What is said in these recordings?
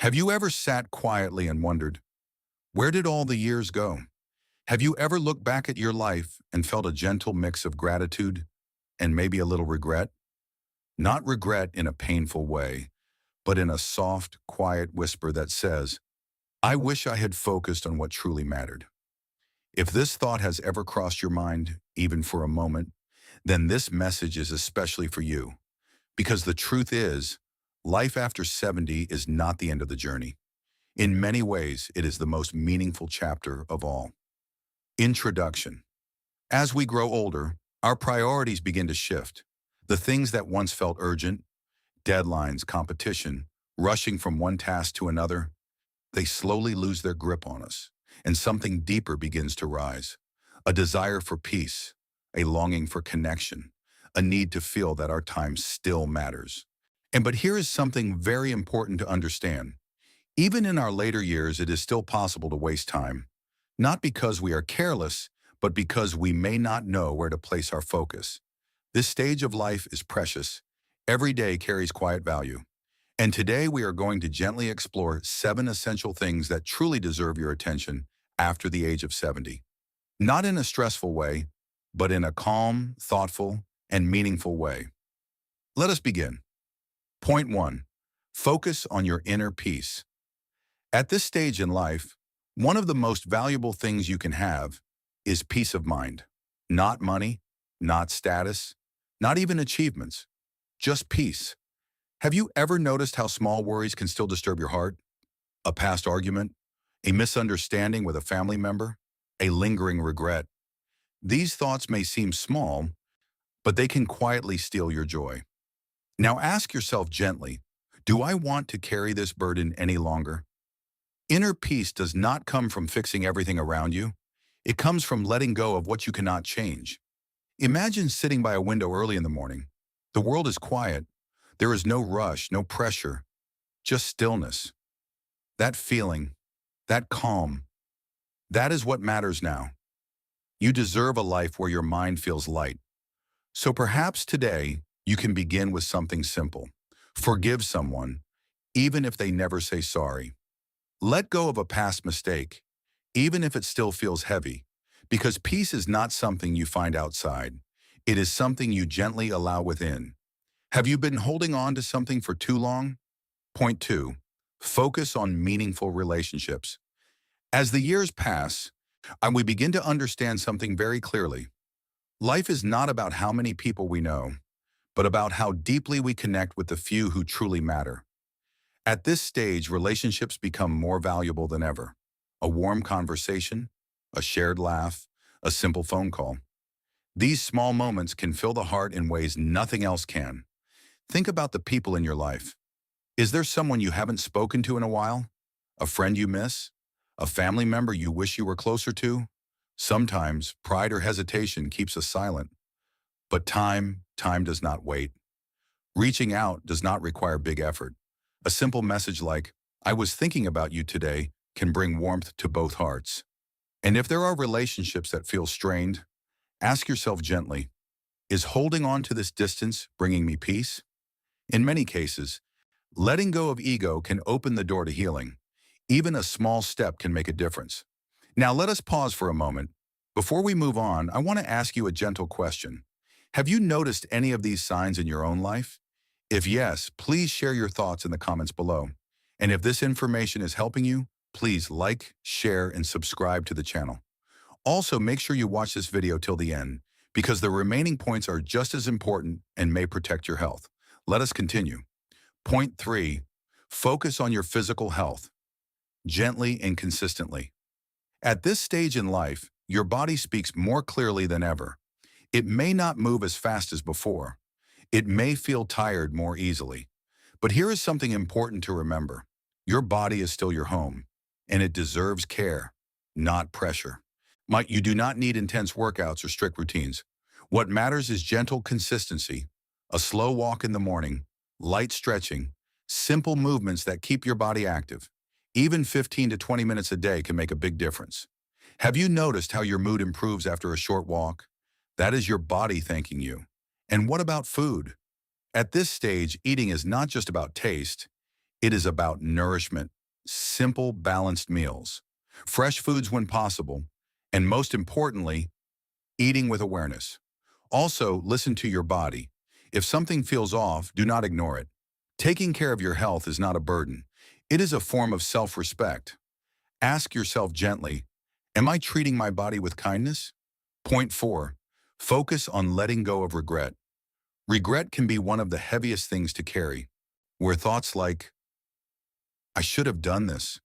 Have you ever sat quietly and wondered, where did all the years go? Have you ever looked back at your life and felt a gentle mix of gratitude and maybe a little regret? Not regret in a painful way, but in a soft, quiet whisper that says, I wish I had focused on what truly mattered. If this thought has ever crossed your mind, even for a moment, then this message is especially for you. Because the truth is, life after 70 is not the end of the journey. In many ways, it is the most meaningful chapter of all. Introduction. As we grow older, our priorities begin to shift. The things that once felt urgent, deadlines, competition, rushing from one task to another, they slowly lose their grip on us, and something deeper begins to rise. A desire for peace, a longing for connection, a need to feel that our time still matters. But here is something very important to understand. Even in our later years, it is still possible to waste time, not because we are careless, but because we may not know where to place our focus. This stage of life is precious. Every day carries quiet value. And today we are going to gently explore 7 essential things that truly deserve your attention after the age of 70. Not in a stressful way, but in a calm, thoughtful, and meaningful way. Let us begin. Point 1. Focus on your inner peace. At this stage in life, one of the most valuable things you can have is peace of mind. Not money, not status, not even achievements, just peace. Have you ever noticed how small worries can still disturb your heart? A past argument, a misunderstanding with a family member, a lingering regret. These thoughts may seem small, but they can quietly steal your joy. Now ask yourself gently, do I want to carry this burden any longer? Inner peace does not come from fixing everything around you. It comes from letting go of what you cannot change. Imagine sitting by a window early in the morning. The world is quiet. There is no rush, no pressure, just stillness. That feeling, that calm, that is what matters now. You deserve a life where your mind feels light. So perhaps today you can begin with something simple. Forgive someone, even if they never say sorry. Let go of a past mistake, even if it still feels heavy, because peace is not something you find outside. It is something you gently allow within. Have you been holding on to something for too long? Point 2. Focus on meaningful relationships. As the years pass, and we begin to understand something very clearly. Life is not about how many people we know, but about how deeply we connect with the few who truly matter. At this stage, relationships become more valuable than ever. A warm conversation, a shared laugh, a simple phone call. These small moments can fill the heart in ways nothing else can. Think about the people in your life. Is there someone you haven't spoken to in a while? A friend you miss? A family member you wish you were closer to? Sometimes pride or hesitation keeps us silent. But time does not wait. Reaching out does not require big effort. A simple message like, I was thinking about you today, can bring warmth to both hearts. And if there are relationships that feel strained, ask yourself gently, is holding on to this distance bringing me peace? In many cases, letting go of ego can open the door to healing. Even a small step can make a difference. Now let us pause for a moment. Before we move on, I want to ask you a gentle question. Have you noticed any of these signs in your own life? If yes, please share your thoughts in the comments below. And if this information is helping you, please like, share, and subscribe to the channel. Also, make sure you watch this video till the end, because the remaining points are just as important and may protect your health. Let us continue. Point 3, focus on your physical health, gently and consistently. At this stage in life, your body speaks more clearly than ever. It may not move as fast as before. It may feel tired more easily. But here is something important to remember. Your body is still your home, and it deserves care, not pressure. You do not need intense workouts or strict routines. What matters is gentle consistency, a slow walk in the morning, light stretching, simple movements that keep your body active. Even 15 to 20 minutes a day can make a big difference. Have you noticed how your mood improves after a short walk? That is your body thanking you. And what about food? At this stage, eating is not just about taste. It is about nourishment, simple, balanced meals, fresh foods when possible, and most importantly, eating with awareness. Also, listen to your body. If something feels off, do not ignore it. Taking care of your health is not a burden. It is a form of self-respect. Ask yourself gently, am I treating my body with kindness? Point 4. Focus on letting go of regret. Regret can be one of the heaviest things to carry, where thoughts like, I should have done this,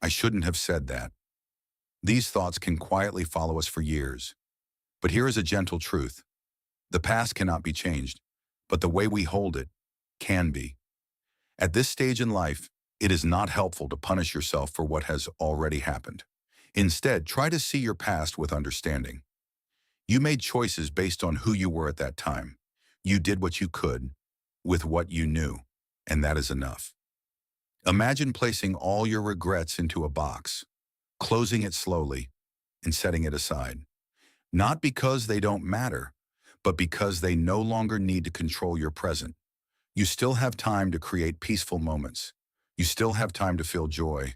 I shouldn't have said that. These thoughts can quietly follow us for years. But here is a gentle truth. The past cannot be changed, but the way we hold it can be. At this stage in life, it is not helpful to punish yourself for what has already happened. Instead, try to see your past with understanding. You made choices based on who you were at that time. You did what you could with what you knew, and that is enough. Imagine placing all your regrets into a box, closing it slowly, and setting it aside. Not because they don't matter, but because they no longer need to control your present. You still have time to create peaceful moments. You still have time to feel joy.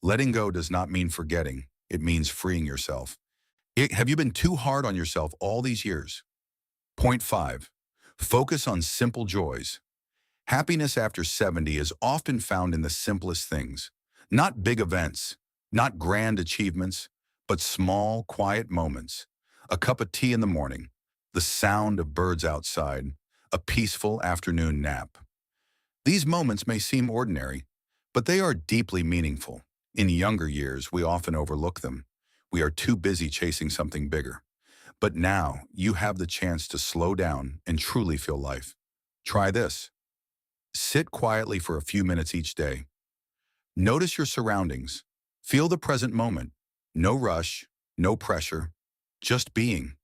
Letting go does not mean forgetting. It means freeing yourself. Have you been too hard on yourself all these years? Point 5. Focus on simple joys. Happiness after 70 is often found in the simplest things. Not big events, not grand achievements, but small, quiet moments. A cup of tea in the morning, the sound of birds outside, a peaceful afternoon nap. These moments may seem ordinary, but they are deeply meaningful. In younger years, we often overlook them. We are too busy chasing something bigger. But now, you have the chance to slow down and truly feel life. Try this. Sit quietly for a few minutes each day. Notice your surroundings. Feel the present moment. No rush, no pressure, just being.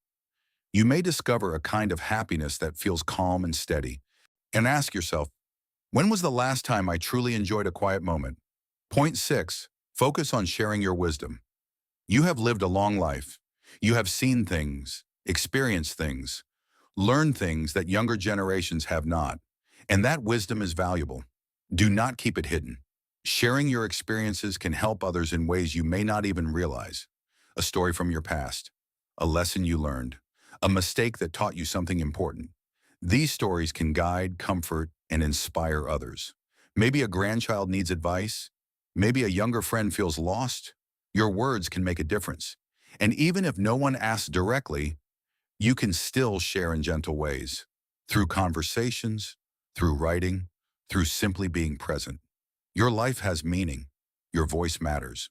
You may discover a kind of happiness that feels calm and steady. And ask yourself, when was the last time I truly enjoyed a quiet moment? Point 6. Focus on sharing your wisdom. You have lived a long life. You have seen things, experienced things, learned things that younger generations have not. And that wisdom is valuable. Do not keep it hidden. Sharing your experiences can help others in ways you may not even realize. A story from your past, a lesson you learned, a mistake that taught you something important. These stories can guide, comfort, and inspire others. Maybe a grandchild needs advice. Maybe a younger friend feels lost. Your words can make a difference. And even if no one asks directly, you can still share in gentle ways. Through conversations, through writing, through simply being present. Your life has meaning. Your voice matters.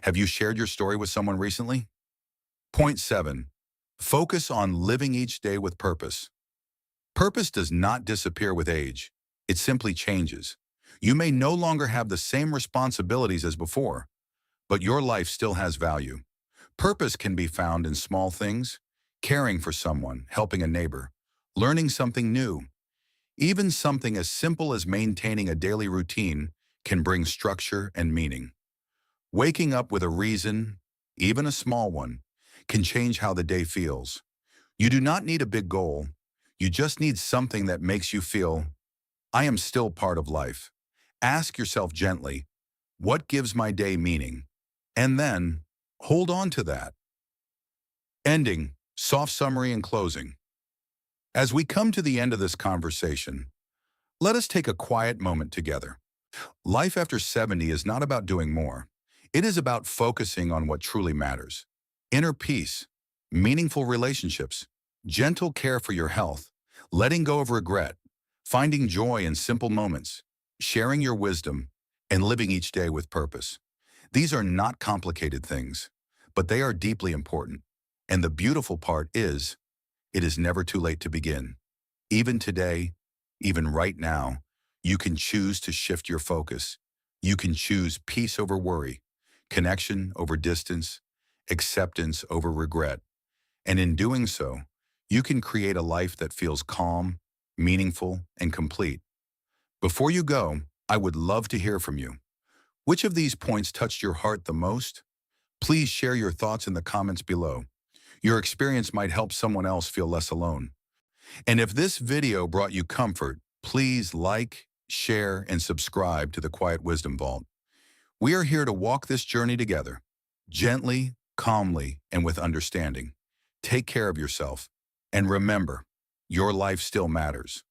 Have you shared your story with someone recently? Point 7. Focus on living each day with purpose. Purpose does not disappear with age. It simply changes. You may no longer have the same responsibilities as before, but your life still has value. Purpose can be found in small things, caring for someone, helping a neighbor, learning something new. Even something as simple as maintaining a daily routine can bring structure and meaning. Waking up with a reason, even a small one, can change how the day feels. You do not need a big goal. You just need something that makes you feel, I am still part of life. Ask yourself gently, what gives my day meaning? And then, hold on to that. Ending, soft summary and closing. As we come to the end of this conversation, let us take a quiet moment together. Life after 70 is not about doing more. It is about focusing on what truly matters. Inner peace, meaningful relationships, gentle care for your health, letting go of regret, finding joy in simple moments, sharing your wisdom, and living each day with purpose. These are not complicated things, but they are deeply important. And the beautiful part is, it is never too late to begin. Even today, even right now, you can choose to shift your focus. You can choose peace over worry, connection over distance, acceptance over regret. And in doing so, you can create a life that feels calm, meaningful, and complete. Before you go, I would love to hear from you. Which of these points touched your heart the most? Please share your thoughts in the comments below. Your experience might help someone else feel less alone. And if this video brought you comfort, please like, share, and subscribe to the Quiet Wisdom Vault. We are here to walk this journey together, gently, calmly, and with understanding. Take care of yourself, and remember, your life still matters.